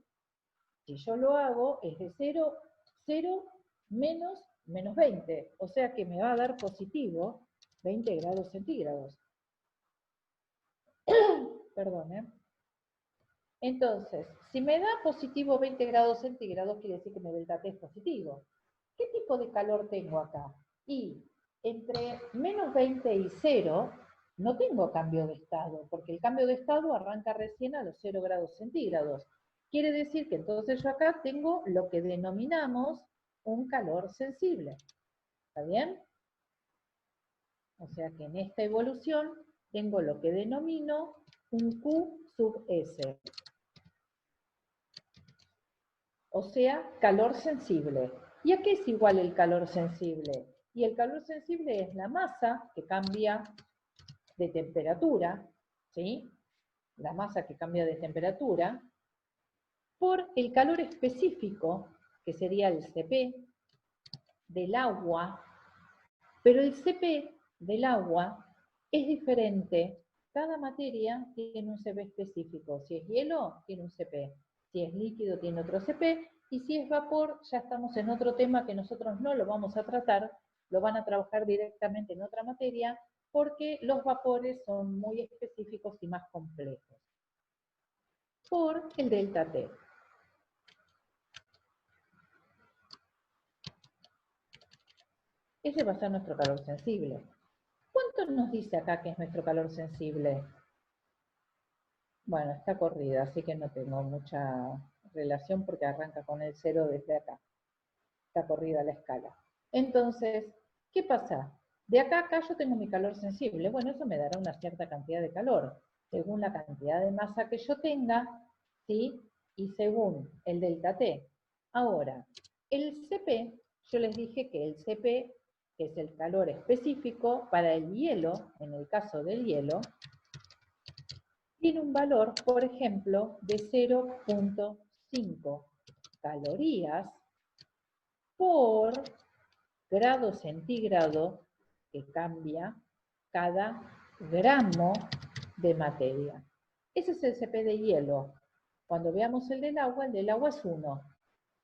si yo lo hago, es de 0, 0 menos 20. O sea que me va a dar positivo 20 grados centígrados. Perdón, ¿eh? Entonces, si me da positivo 20 grados centígrados, quiere decir que mi delta T es positivo. ¿Qué tipo de calor tengo acá? Y entre menos 20 y 0 no tengo cambio de estado, porque el cambio de estado arranca recién a los 0 grados centígrados. Quiere decir que entonces yo acá tengo lo que denominamos un calor sensible. ¿Está bien? O sea que en esta evolución tengo lo que denomino un Q sub S. O sea, calor sensible. ¿Y a qué es igual el calor sensible? Y el calor sensible es la masa que cambia de temperatura, ¿sí? La masa que cambia de temperatura, por el calor específico, que sería el Cp, del agua, pero el Cp del agua es diferente. Cada materia tiene un Cp específico. Si es hielo, tiene un Cp. Si es líquido, tiene otro Cp. Y si es vapor, ya estamos en otro tema que nosotros no lo vamos a tratar, lo van a trabajar directamente en otra materia, porque los vapores son muy específicos y más complejos. Por el delta T. Ese va a ser nuestro calor sensible. ¿Cuánto nos dice acá que es nuestro calor sensible? Bueno, está corrida, así que no tengo mucha relación porque arranca con el 0 desde acá. Está corrida la escala. Entonces, ¿qué pasa? De acá a acá yo tengo mi calor sensible. Bueno, eso me dará una cierta cantidad de calor, según la cantidad de masa que yo tenga, ¿sí? Y según el delta T. Ahora, el Cp, yo les dije que el Cp, que es el calor específico para el hielo, en el caso del hielo, tiene un valor, por ejemplo, de 0.5 calorías por grado centígrado que cambia cada gramo de materia. Ese es el Cp de hielo. Cuando veamos el del agua es 1.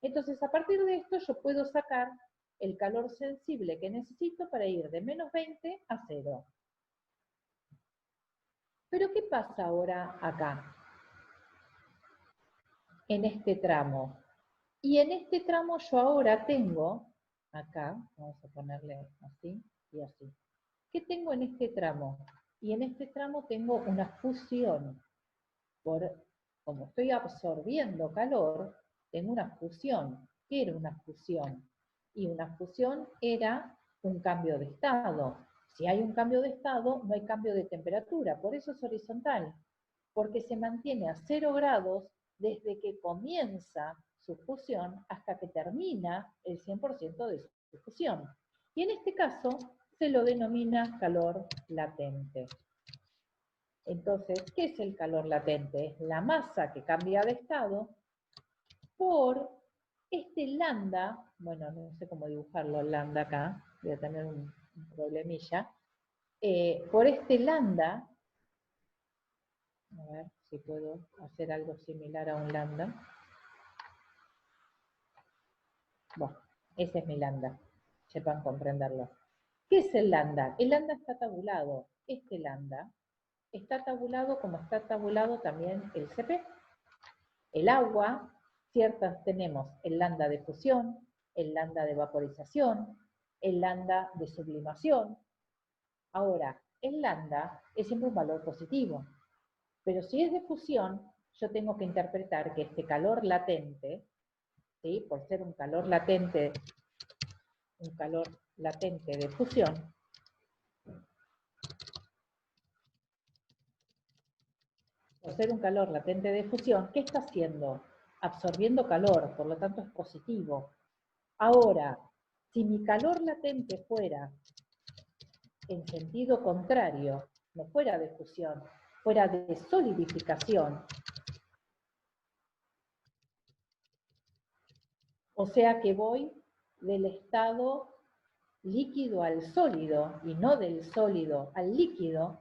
Entonces, a partir de esto yo puedo sacar el calor sensible que necesito para ir de menos 20 a 0. Pero ¿qué pasa ahora acá? En este tramo. Y en este tramo yo ahora tengo, acá, vamos a ponerle así y así. ¿Qué tengo en este tramo? Y en este tramo tengo una fusión. Como estoy absorbiendo calor, tengo una fusión. ¿Qué era una fusión? Y una fusión era un cambio de estado. Si hay un cambio de estado, no hay cambio de temperatura. Por eso es horizontal. Porque se mantiene a 0 grados desde que comienza su fusión hasta que termina el 100% de su fusión. Y en este caso se lo denomina calor latente. Entonces, ¿qué es el calor latente? Es la masa que cambia de estado por este lambda, bueno, no sé cómo dibujarlo lambda acá, voy a tener un problemilla, por este lambda, a ver si puedo hacer algo similar a un lambda. Bueno, ese es mi lambda, sepan comprenderlo. ¿Qué es el lambda? El lambda está tabulado. Este lambda está tabulado como está tabulado también el Cp. El agua, ciertas tenemos el lambda de fusión, el lambda de vaporización, el lambda de sublimación. Ahora, el lambda es siempre un valor positivo, pero si es de fusión, yo tengo que interpretar que este calor latente, ¿sí? Por ser un calor latente de fusión, por ser un calor latente de fusión, ¿qué está haciendo? Absorbiendo calor, por lo tanto es positivo. Ahora, si mi calor latente fuera en sentido contrario, no fuera de fusión, fuera de solidificación, o sea que voy del estado líquido al sólido y no del sólido al líquido,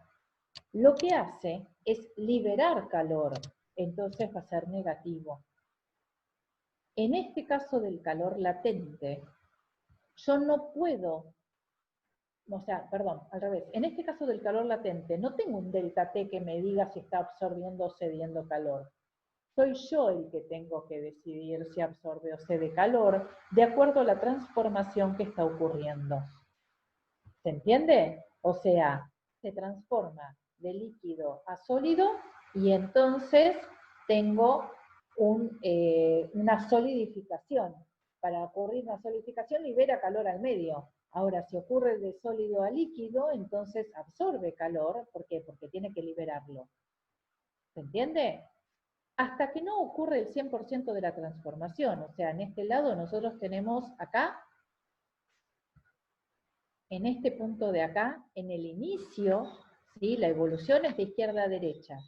lo que hace es liberar calor, entonces va a ser negativo. En este caso del calor latente, yo no puedo, o sea, perdón, al revés, en este caso del calor latente, no tengo un delta T que me diga si está absorbiendo o cediendo calor. Soy yo el que tengo que decidir si absorbe o cede calor de acuerdo a la transformación que está ocurriendo. ¿Se entiende? O sea, se transforma de líquido a sólido y entonces tengo una solidificación. Para ocurrir una solidificación libera calor al medio. Ahora, si ocurre de sólido a líquido, entonces absorbe calor. ¿Por qué? Porque tiene que liberarlo. ¿Se entiende? Hasta que no ocurre el 100% de la transformación. O sea, en este lado nosotros tenemos acá, en este punto de acá, en el inicio, ¿sí? La evolución es de izquierda a derecha.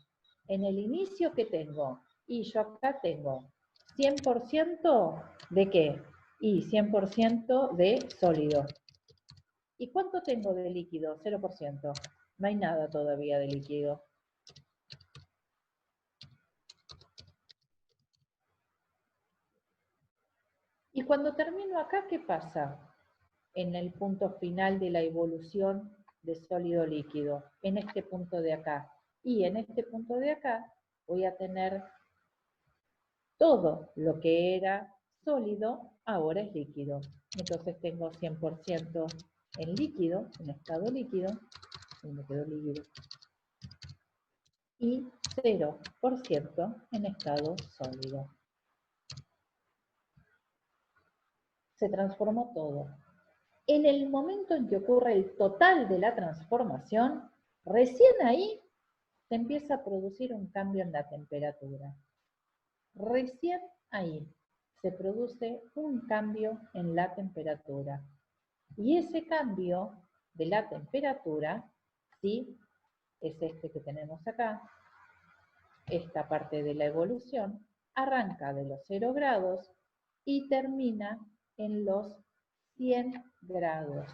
En el inicio, ¿qué tengo? Y yo acá tengo 100% de ¿qué? Y 100% de sólido. ¿Y cuánto tengo de líquido? 0%. No hay nada todavía de líquido. Y cuando termino acá, ¿qué pasa? En el punto final de la evolución de sólido líquido, en este punto de acá. Y en este punto de acá voy a tener todo lo que era sólido, ahora es líquido. Entonces tengo 100% en líquido, en estado líquido, y me quedó líquido, y 0% en estado sólido. Se transformó todo. En el momento en que ocurre el total de la transformación, recién ahí se empieza a producir un cambio en la temperatura. Recién ahí se produce un cambio en la temperatura. Y ese cambio de la temperatura, ¿sí? Es este que tenemos acá, esta parte de la evolución, arranca de los 0 grados y termina en los 100 grados.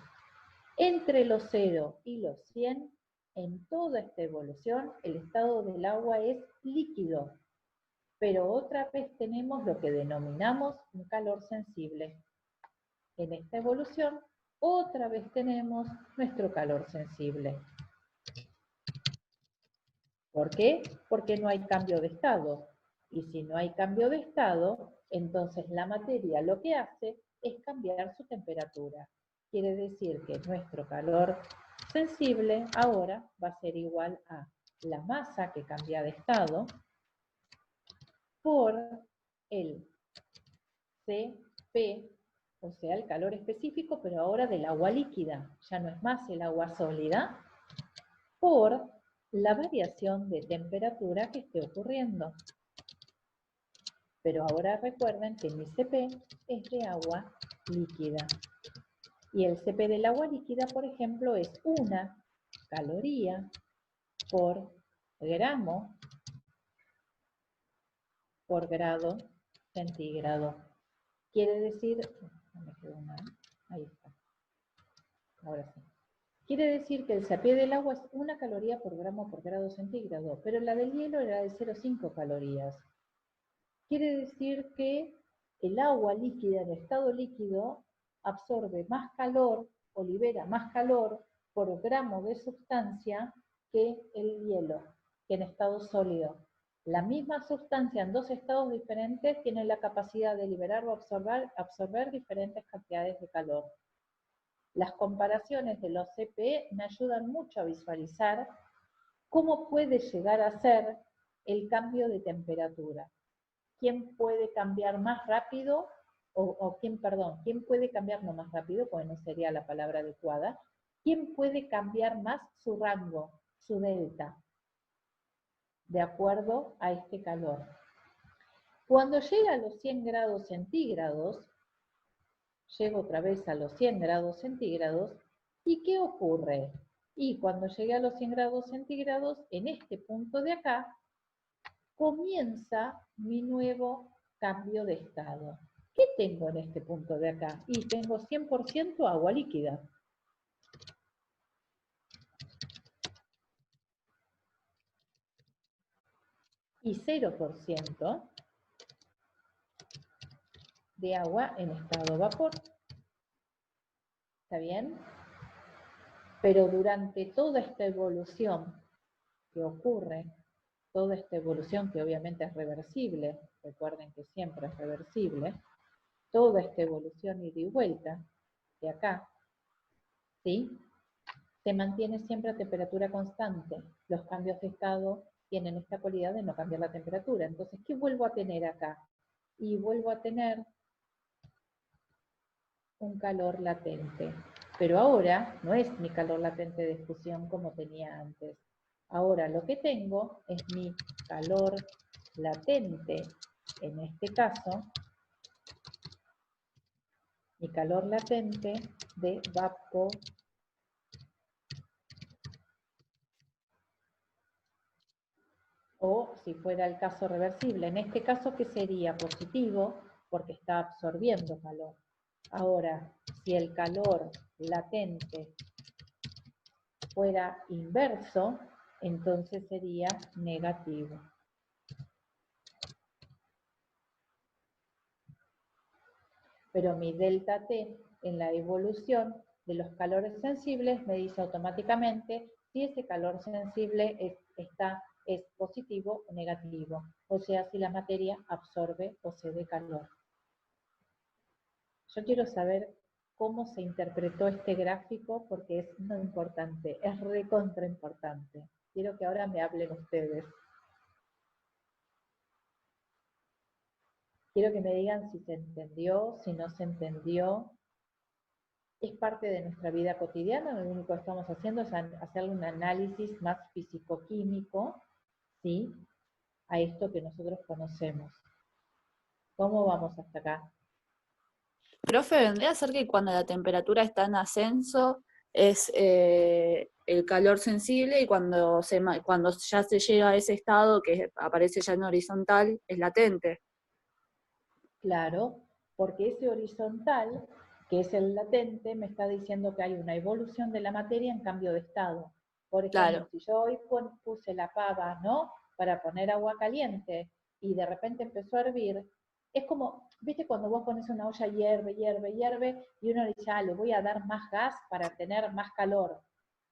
Entre los 0 y los 100, en toda esta evolución, el estado del agua es líquido, pero otra vez tenemos lo que denominamos un calor sensible. En esta evolución, otra vez tenemos nuestro calor sensible. ¿Por qué? Porque no hay cambio de estado. Y si no hay cambio de estado, entonces la materia lo que hace es cambiar su temperatura. Quiere decir que nuestro calor sensible ahora va a ser igual a la masa que cambia de estado por el Cp, o sea, el calor específico, pero ahora del agua líquida, ya no es más el agua sólida, por la variación de temperatura que esté ocurriendo. Pero ahora recuerden que mi Cp es de agua líquida. Y el Cp del agua líquida, por ejemplo, es 1 caloría por gramo por grado centígrado. Quiere decir, no me quedó nada, ahí está, ahora sí. Quiere decir que el Cp del agua es 1 caloría por gramo por grado centígrado, pero la del hielo era de 0,5 calorías. Quiere decir que el agua líquida en estado líquido absorbe más calor o libera más calor por gramo de sustancia que el hielo, que en estado sólido. La misma sustancia en dos estados diferentes tiene la capacidad de liberar o absorber diferentes cantidades de calor. Las comparaciones de los Cp me ayudan mucho a visualizar cómo puede llegar a ser el cambio de temperatura. ¿Quién puede cambiar más rápido? ¿Quién puede cambiar no más rápido? Pues no sería la palabra adecuada. ¿Quién puede cambiar más su rango, su delta, de acuerdo a este calor? Cuando llega a los 100 grados centígrados, llego otra vez a los 100 grados centígrados, ¿y qué ocurre? Y cuando llegué a los 100 grados centígrados, en este punto de acá, comienza mi nuevo cambio de estado. ¿Qué tengo en este punto de acá? Y tengo 100% agua líquida. Y 0% de agua en estado vapor. ¿Está bien? Pero durante toda esta evolución que ocurre, toda esta evolución que obviamente es reversible, recuerden que siempre es reversible, toda esta evolución ida y vuelta de acá, ¿sí? Se mantiene siempre a temperatura constante. Los cambios de estado tienen esta cualidad de no cambiar la temperatura. Entonces, ¿qué vuelvo a tener acá? Y vuelvo a tener un calor latente. Pero ahora no es mi calor latente de fusión como tenía antes. Ahora lo que tengo es mi calor latente, en este caso, mi calor latente de vapor. O si fuera el caso reversible, en este caso, ¿qué sería? Positivo, porque está absorbiendo calor. Ahora, si el calor latente fuera inverso, entonces sería negativo. Pero mi delta T en la evolución de los calores sensibles me dice automáticamente si ese calor sensible es positivo o negativo, o sea, si la materia absorbe o cede calor. Yo quiero saber cómo se interpretó este gráfico porque es muy importante, es recontra importante. Quiero que ahora me hablen ustedes. Quiero que me digan si se entendió, si no se entendió. Es parte de nuestra vida cotidiana, lo único que estamos haciendo es hacerle un análisis más físico-químico, ¿sí?, a esto que nosotros conocemos. ¿Cómo vamos hasta acá? Profe, vendría a ser que cuando la temperatura está en ascenso es el calor sensible y cuando ya se llega a ese estado que aparece ya en horizontal es latente. Claro, porque ese horizontal, que es el latente, me está diciendo que hay una evolución de la materia en cambio de estado. Por ejemplo, Claro, si yo hoy puse la pava, ¿no?, para poner agua caliente y de repente empezó a hervir, es como, ¿viste cuando vos pones una olla hierve, hierve, hierve y uno dice, le voy a dar más gas para tener más calor?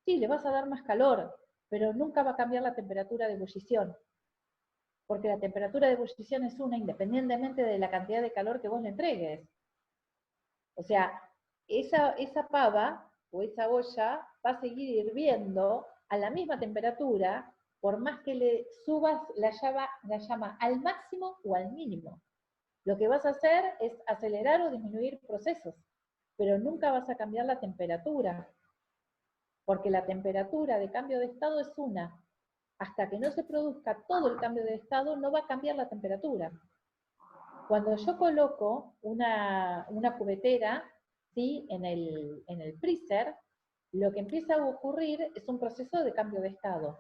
Sí, le vas a dar más calor, pero nunca va a cambiar la temperatura de ebullición, porque la temperatura de ebullición es una independientemente de la cantidad de calor que vos le entregues. O sea, esa pava o esa olla va a seguir hirviendo a la misma temperatura por más que le subas la llama al máximo o al mínimo. Lo que vas a hacer es acelerar o disminuir procesos, pero nunca vas a cambiar la temperatura, porque la temperatura de cambio de estado es una. Hasta que no se produzca todo el cambio de estado, no va a cambiar la temperatura. Cuando yo coloco una cubetera, ¿sí?, en el freezer, lo que empieza a ocurrir es un proceso de cambio de estado.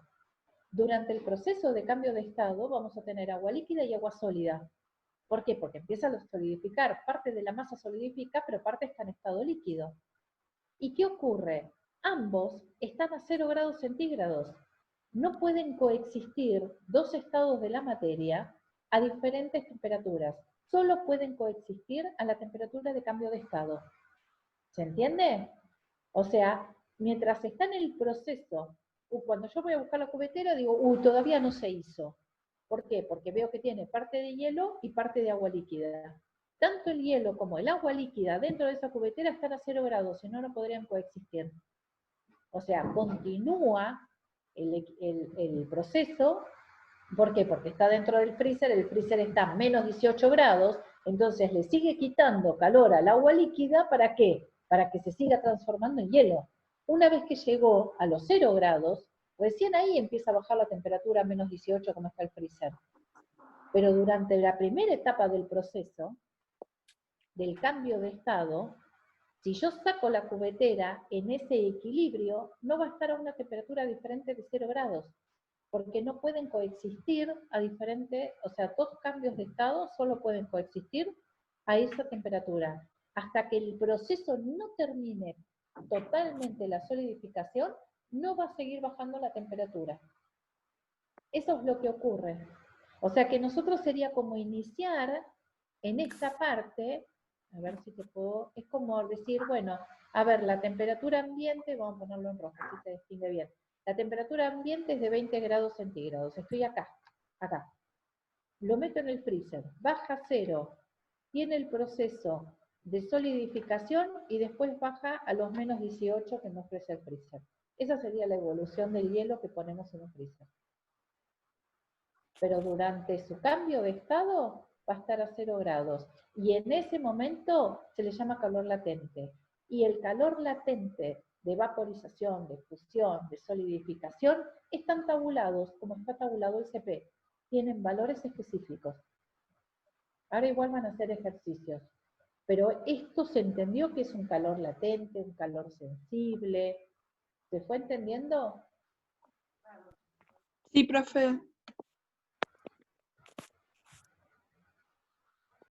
Durante el proceso de cambio de estado vamos a tener agua líquida y agua sólida. ¿Por qué? Porque empieza a solidificar. Parte de la masa solidifica, pero parte está en estado líquido. ¿Y qué ocurre? Ambos están a 0 grados centígrados. No pueden coexistir dos estados de la materia a diferentes temperaturas. Solo pueden coexistir a la temperatura de cambio de estado. ¿Se entiende? O sea, mientras está en el proceso, cuando yo voy a buscar la cubetera, digo, todavía no se hizo. ¿Por qué? Porque veo que tiene parte de hielo y parte de agua líquida. Tanto el hielo como el agua líquida dentro de esa cubetera están a 0 grados, si no, no podrían coexistir. O sea, continúa el proceso. ¿Por qué? Porque está dentro del freezer, el freezer está a menos 18 grados, entonces le sigue quitando calor al agua líquida, ¿para qué? Para que se siga transformando en hielo. Una vez que llegó a los 0 grados, recién ahí empieza a bajar la temperatura a menos 18 como está el freezer. Pero durante la primera etapa del proceso, del cambio de estado, Si yo saco la cubetera en ese equilibrio, no va a estar a una temperatura diferente de 0 grados, porque no pueden coexistir a diferente, o sea, dos cambios de estado solo pueden coexistir a esa temperatura. Hasta que el proceso no termine totalmente la solidificación, no va a seguir bajando la temperatura. Eso es lo que ocurre. O sea que nosotros sería como iniciar en esta parte, a ver si te puedo, es como decir, bueno, a ver, la temperatura ambiente, vamos a ponerlo en rojo, así se distingue bien. La temperatura ambiente es de 20 grados centígrados, estoy acá, acá. Lo meto en el freezer, baja a 0, tiene el proceso de solidificación y después baja a los menos 18 que me ofrece el freezer. Esa sería la evolución del hielo que ponemos en un freezer. Pero durante su cambio de estado va a estar a 0 grados. Y en ese momento se le llama calor latente. Y el calor latente de vaporización, de fusión, de solidificación, están tabulados como está tabulado el CP. Tienen valores específicos. Ahora igual van a hacer ejercicios. Pero esto se entendió que es un calor latente, un calor sensible. ¿Se fue entendiendo? Sí, profe.